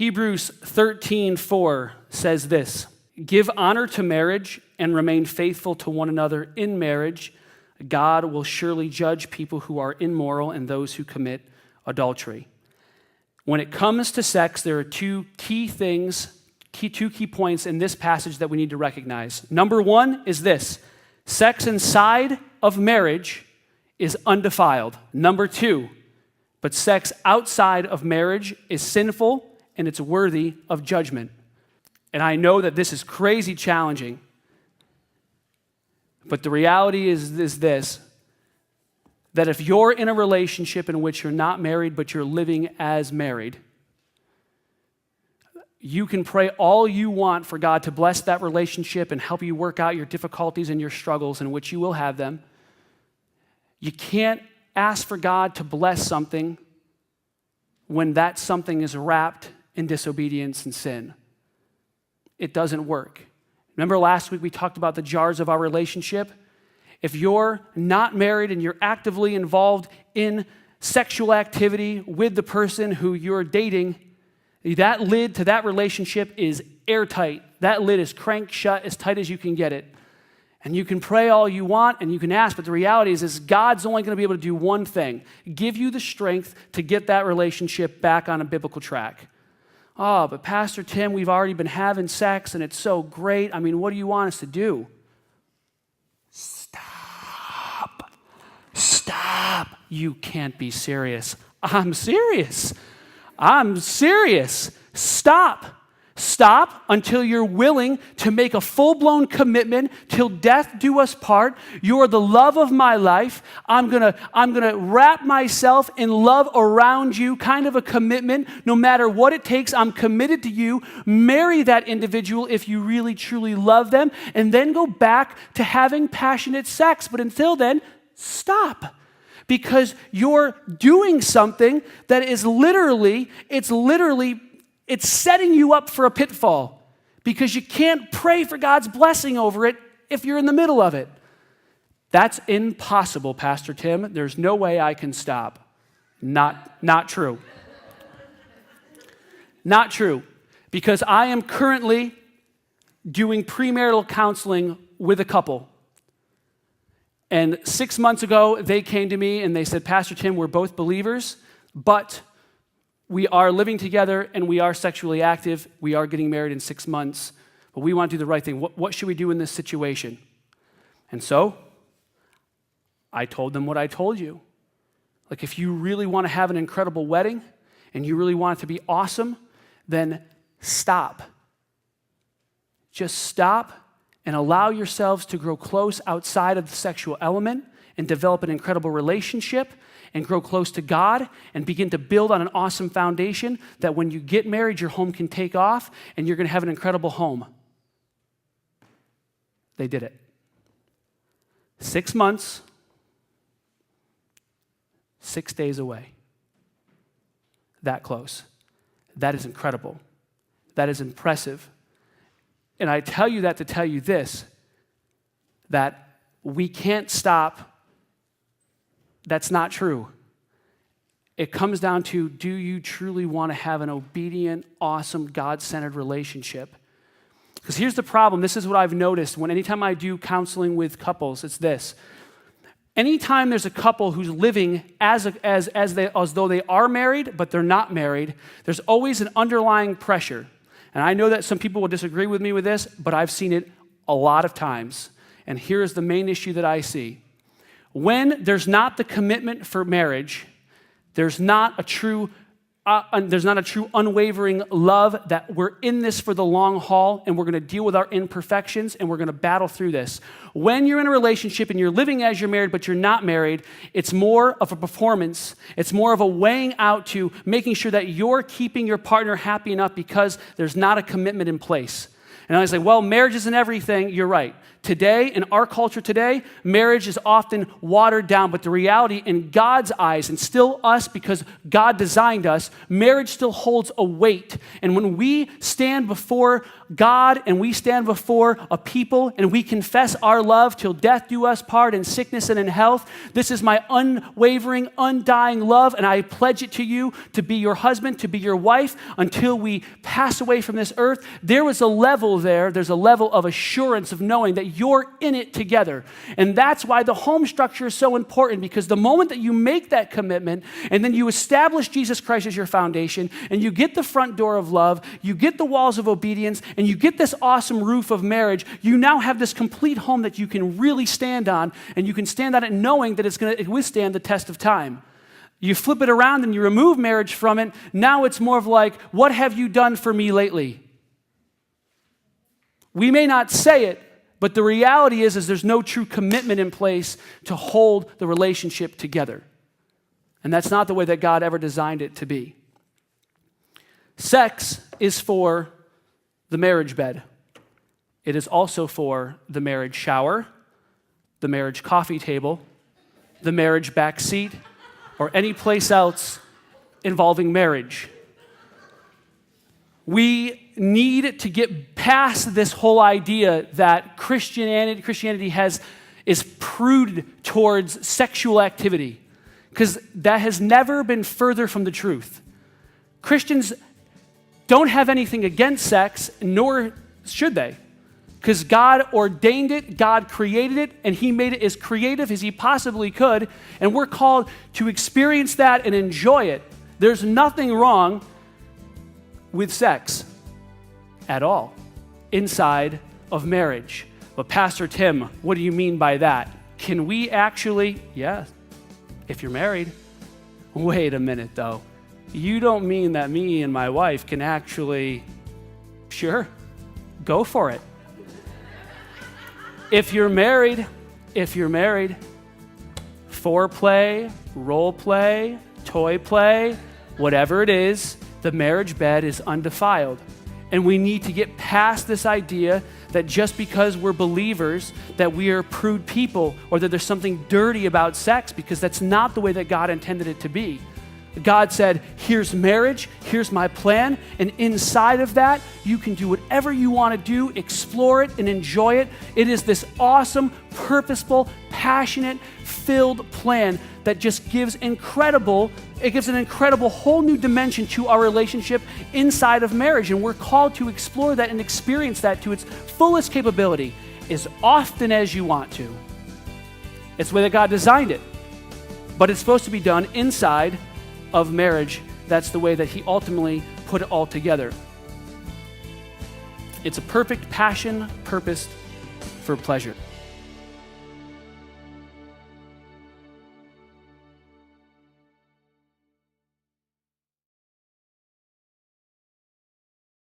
Hebrews 13:4 says this, "Give honor to marriage and remain faithful to one another in marriage. God will surely judge people who are immoral and those who commit adultery." When it comes to sex, there are two key points in this passage that we need to recognize. Number one is this: sex inside of marriage is undefiled. Number two, but sex outside of marriage is sinful and it's worthy of judgment. And I know that this is crazy challenging, but the reality is this, that if you're in a relationship in which you're not married but you're living as married, you can pray all you want for God to bless that relationship and help you work out your difficulties and your struggles, in which you will have them. You can't ask for God to bless something when that something is wrapped in disobedience and sin. It doesn't work. Remember last week we talked about the jars of our relationship? If you're not married and you're actively involved in sexual activity with the person who you're dating, that lid to that relationship is airtight. That lid is cranked shut as tight as you can get it. And you can pray all you want and you can ask, but the reality is God's only going to be able to do one thing: give you the strength to get that relationship back on a biblical track. Oh, but Pastor Tim, we've already been having sex and it's so great. I mean, what do you want us to do? Stop. You can't be serious. I'm serious. Stop until you're willing to make a full-blown commitment till death do us part. You're the love of my life. I'm gonna wrap myself in love around you, kind of a commitment. No matter what it takes, I'm committed to you. Marry that individual if you really, truly love them, and then go back to having passionate sex. But until then, stop. Because you're doing something that is it's setting you up for a pitfall, because you can't pray for God's blessing over it if you're in the middle of it. That's impossible, Pastor Tim. There's no way I can stop. Not true. Not true. Because I am currently doing premarital counseling with a couple. And 6 months ago, they came to me and they said, Pastor Tim, we're both believers, but we are living together and we are sexually active. We are getting married in 6 months, but we want to do the right thing. What should we do in this situation? And so I told them what I told you. Like, if you really want to have an incredible wedding and you really want it to be awesome, then stop. Just stop and allow yourselves to grow close outside of the sexual element and develop an incredible relationship and grow close to God and begin to build on an awesome foundation that when you get married, your home can take off and you're going to have an incredible home. They did it. 6 months, 6 days away. That close. That is incredible. That is impressive. And I tell you that to tell you this, that we can't stop. That's not true. It comes down to, do you truly want to have an obedient, awesome, God-centered relationship? Because here's the problem. This is what I've noticed anytime I do counseling with couples, it's this. Anytime there's a couple who's living as though they are married, but they're not married, there's always an underlying pressure. And I know that some people will disagree with me with this, but I've seen it a lot of times. And here's the main issue that I see. When there's not the commitment for marriage, there's not a true unwavering love that we're in this for the long haul and we're going to deal with our imperfections and we're going to battle through this. When you're in a relationship and you're living as you're married but you're not married, it's more of a performance. It's more of a weighing out to making sure that you're keeping your partner happy enough because there's not a commitment in place. And I was like, well, marriage isn't everything. You're right. Today, in our culture today, marriage is often watered down, but the reality in God's eyes, and still us because God designed us, marriage still holds a weight. And when we stand before God and we stand before a people and we confess our love till death do us part in sickness and in health, this is my unwavering, undying love, and I pledge it to you to be your husband, to be your wife until we pass away from this earth. There was a level there, there's a level of assurance of knowing that you're in it together. And that's why the home structure is so important, because the moment that you make that commitment and then you establish Jesus Christ as your foundation and you get the front door of love, you get the walls of obedience, and you get this awesome roof of marriage, you now have this complete home that you can really stand on, and you can stand on it knowing that it's going to withstand the test of time. You flip it around and you remove marriage from it, now it's more of like, what have you done for me lately? We may not say it, but the reality is there's no true commitment in place to hold the relationship together. And that's not the way that God ever designed it to be. Sex is for the marriage bed. It is also for the marriage shower, the marriage coffee table, the marriage back seat, or any place else involving marriage. We need to get past this whole idea that Christianity is prude towards sexual activity, because that has never been further from the truth. Christians don't have anything against sex, nor should they, because God ordained it, God created it, and He made it as creative as He possibly could, and we're called to experience that and enjoy it. There's nothing wrong with sex at all inside of marriage. But Pastor Tim, what do you mean by that? Can we actually, yeah, if you're married. Wait a minute though. You don't mean that me and my wife can actually, sure, go for it. If you're married, foreplay, role play, toy play, whatever it is, the marriage bed is undefiled. And we need to get past this idea that just because we're believers, that we are prude people, or that there's something dirty about sex, because that's not the way that God intended it to be. God said, here's marriage, here's my plan, and inside of that, you can do whatever you want to do, explore it and enjoy it. It is this awesome, purposeful, passionate, filled plan that just gives an incredible whole new dimension to our relationship inside of marriage. And we're called to explore that and experience that to its fullest capability as often as you want to. It's the way that God designed it. But it's supposed to be done inside of marriage. That's the way that He ultimately put it all together. It's a perfect passion, purposed for pleasure.